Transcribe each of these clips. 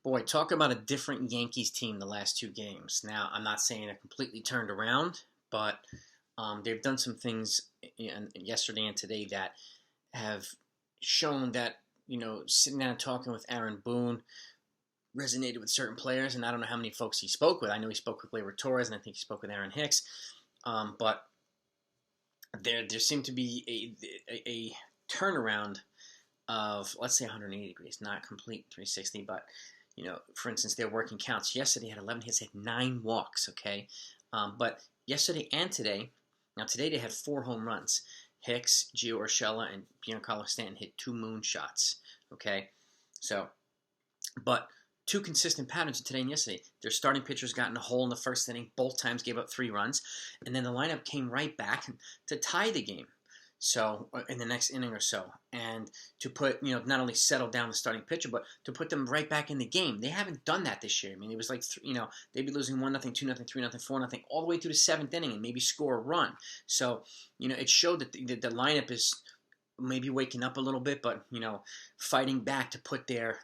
Boy, talk about a different Yankees team the last two games. Now, I'm not saying they're completely turned around, but they've done some things yesterday and today that have shown that, sitting down and talking with Aaron Boone resonated with certain players, and I don't know how many folks he spoke with. I know he spoke with Gleyber Torres, and I think he spoke with Aaron Hicks, but there seemed to be a turnaround of, let's say, 180 degrees, not complete 360, but for instance, their working counts. Yesterday had 11 hits, had 9 walks, okay? But yesterday and today, now today they had 4 home runs. Hicks, Gio Urshela, and Giancarlo Stanton hit 2 moonshots, okay? So, but 2 consistent patterns today and yesterday. Their starting pitchers got in a hole in the first inning. Both times gave up 3 runs. And then the lineup came right back to tie the game. So, in the next inning or so, and to put, not only settle down the starting pitcher, but to put them right back in the game. They haven't done that this year. I mean, it was like, they'd be losing 1-0, 2-0, 3-0, 4-0, all the way through the 7th inning and maybe score a run. So, it showed that the lineup is maybe waking up a little bit, but, fighting back to put their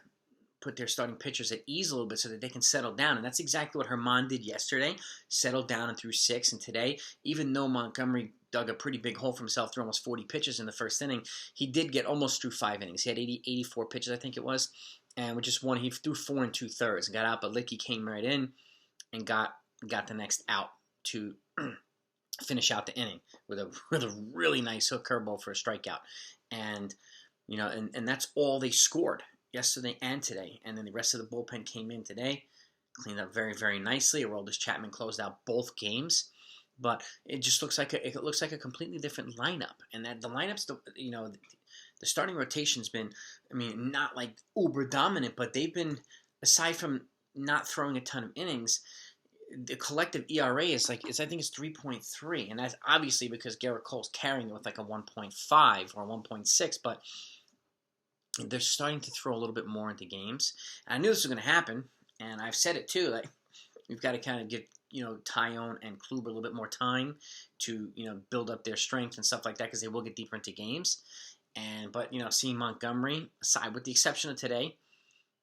starting pitchers at ease a little bit so that they can settle down. And that's exactly what Herman did yesterday, settled down and threw 6. And today, even though Montgomery dug a pretty big hole for himself through almost 40 pitches in the first inning, he did get almost through 5 innings. He had 84 pitches, I think it was. And with just one, he threw 4 2/3 and got out. But Licky came right in and got the next out to finish out the inning with a really nice hook curveball for a strikeout. And, and that's all they scored yesterday and today. And then the rest of the bullpen came in today, cleaned up very, very nicely. Aroldis Chapman closed out both games, but it just looks like a completely different lineup. And that the lineups, the starting rotation's been, not like uber dominant, but they've been, aside from not throwing a ton of innings, the collective ERA is I think it's 3.3, and that's obviously because Garrett Cole's carrying it with like a 1.5 or 1.6, but they're starting to throw a little bit more into games. And I knew this was going to happen, and I've said it too. Like, we've got to kind of give Tyone and Kluber a little bit more time to build up their strength and stuff like that, because they will get deeper into games. But seeing Montgomery, aside with the exception of today,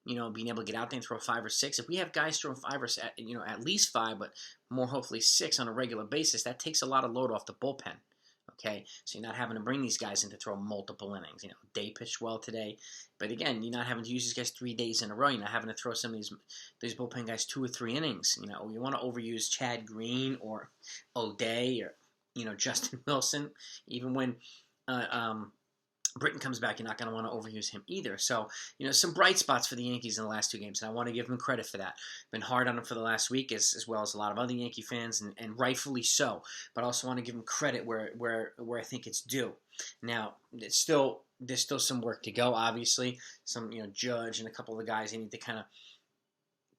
being able to get out there and throw 5 or 6. If we have guys throwing 5 or at least 5, but more hopefully 6 on a regular basis, that takes a lot of load off the bullpen. Okay, so you're not having to bring these guys in to throw multiple innings. Day pitched well today, but again, you're not having to use these guys 3 days in a row. You're not having to throw some of these bullpen guys 2 or 3 innings. You want to overuse Chad Green or O'Day or Justin Wilson. Even when Britton comes back, you're not going to want to overuse him either. So, some bright spots for the Yankees in the last 2 games, and I want to give them credit for that. Been hard on them for the last week, as well as a lot of other Yankee fans, and rightfully so. But I also want to give them credit where I think it's due. Now, there's still some work to go, obviously. Some, Judge and a couple of the guys, they need to kind of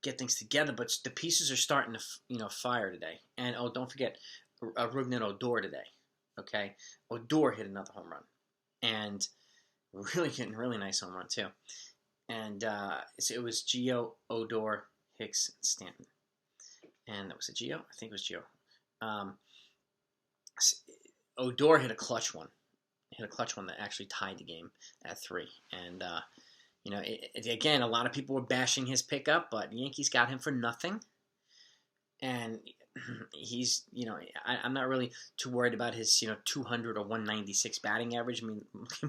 get things together, but the pieces are starting to, fire today. And, don't forget, Rougned Odor today, okay? Odor hit another home run. And really getting a really nice home run, too. And so it was Gio, Odor, Hicks, and Stanton. And that was it, Gio? I think it was Gio. Odor hit a clutch one. That actually tied the game at 3. And, again, a lot of people were bashing his pickup, but the Yankees got him for nothing. And he's, I'm not really too worried about his, 200 or 196 batting average.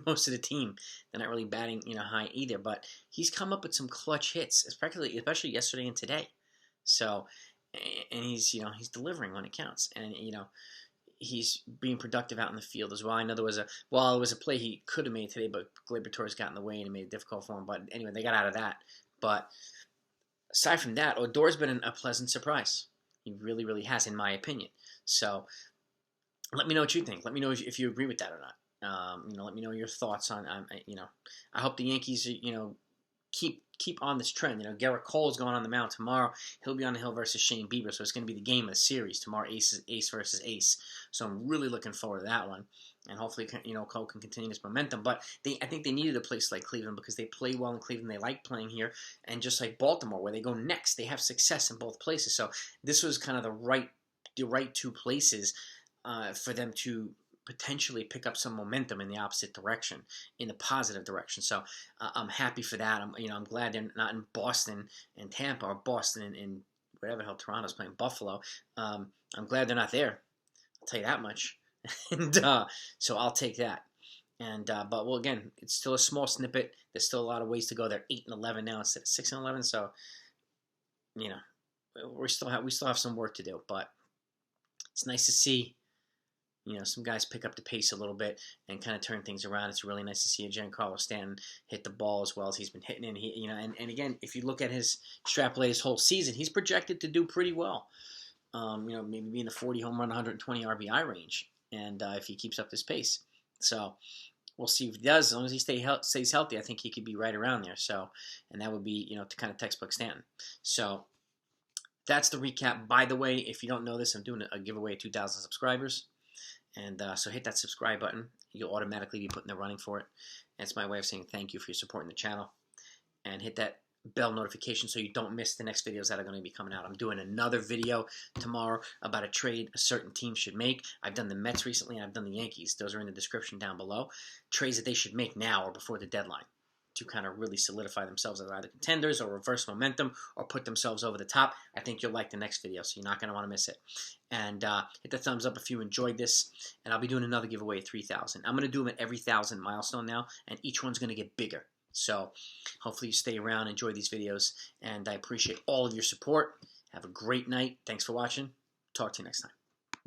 Most of the team, they're not really batting, high either. But he's come up with some clutch hits, especially yesterday and today. So, and he's, he's delivering when it counts. And, he's being productive out in the field as well. I know it was a play he could have made today, but Gleyber Torres got in the way and it made it difficult for him. But anyway, they got out of that. But aside from that, Odor's been a pleasant surprise. He really, really has, in my opinion. So, let me know what you think. Let me know if you agree with that or not. Let me know your thoughts on. I hope the Yankees, keep on this trend. Garrett Cole's going on the mound tomorrow. He'll be on the hill versus Shane Bieber, so it's going to be the game of the series tomorrow. Ace versus Ace. So I'm really looking forward to that one. And hopefully, Cole can continue this momentum. But I think they needed a place like Cleveland because they play well in Cleveland. They like playing here. And just like Baltimore, where they go next, they have success in both places. So this was kind of the right 2 places for them to potentially pick up some momentum in the opposite direction, in the positive direction. So I'm happy for that. I'm glad they're not in Boston and Tampa, or Boston and whatever the hell Toronto's playing, Buffalo. I'm glad they're not there. I'll tell you that much. And so I'll take that. And but well, again, it's still a small snippet. There's still a lot of ways to go. They're 8-11 now instead of 6-11. So we still have some work to do. But it's nice to see some guys pick up the pace a little bit and kind of turn things around. It's really nice to see a Giancarlo Stanton hit the ball as well as he's been hitting it. And again, if you look at his extrapolate his whole season, he's projected to do pretty well. Maybe be in the 40 home run, 120 RBI range, and if he keeps up this pace. So we'll see if he does. As long as he stays healthy, I think he could be right around there. So, and that would be to kind of textbook Stanton. So that's the recap. By the way, if you don't know this, I'm doing a giveaway of 2,000 subscribers. And so hit that subscribe button. You'll automatically be put in the running for it. And it's my way of saying thank you for your support in the channel. And hit that bell notification so you don't miss the next videos that are going to be coming out. I'm doing another video tomorrow about a trade a certain team should make. I've done the Mets recently, and I've done the Yankees. Those are in the description down below. Trades that they should make now or before the deadline to kind of really solidify themselves as either contenders or reverse momentum or put themselves over the top. I think you'll like the next video, so you're not going to want to miss it. And hit the thumbs up if you enjoyed this, and I'll be doing another giveaway of 3,000. I'm going to do them at every 1,000 milestone now, and each one's going to get bigger. So hopefully you stay around, enjoy these videos, and I appreciate all of your support. Have a great night. Thanks for watching. Talk to you next time.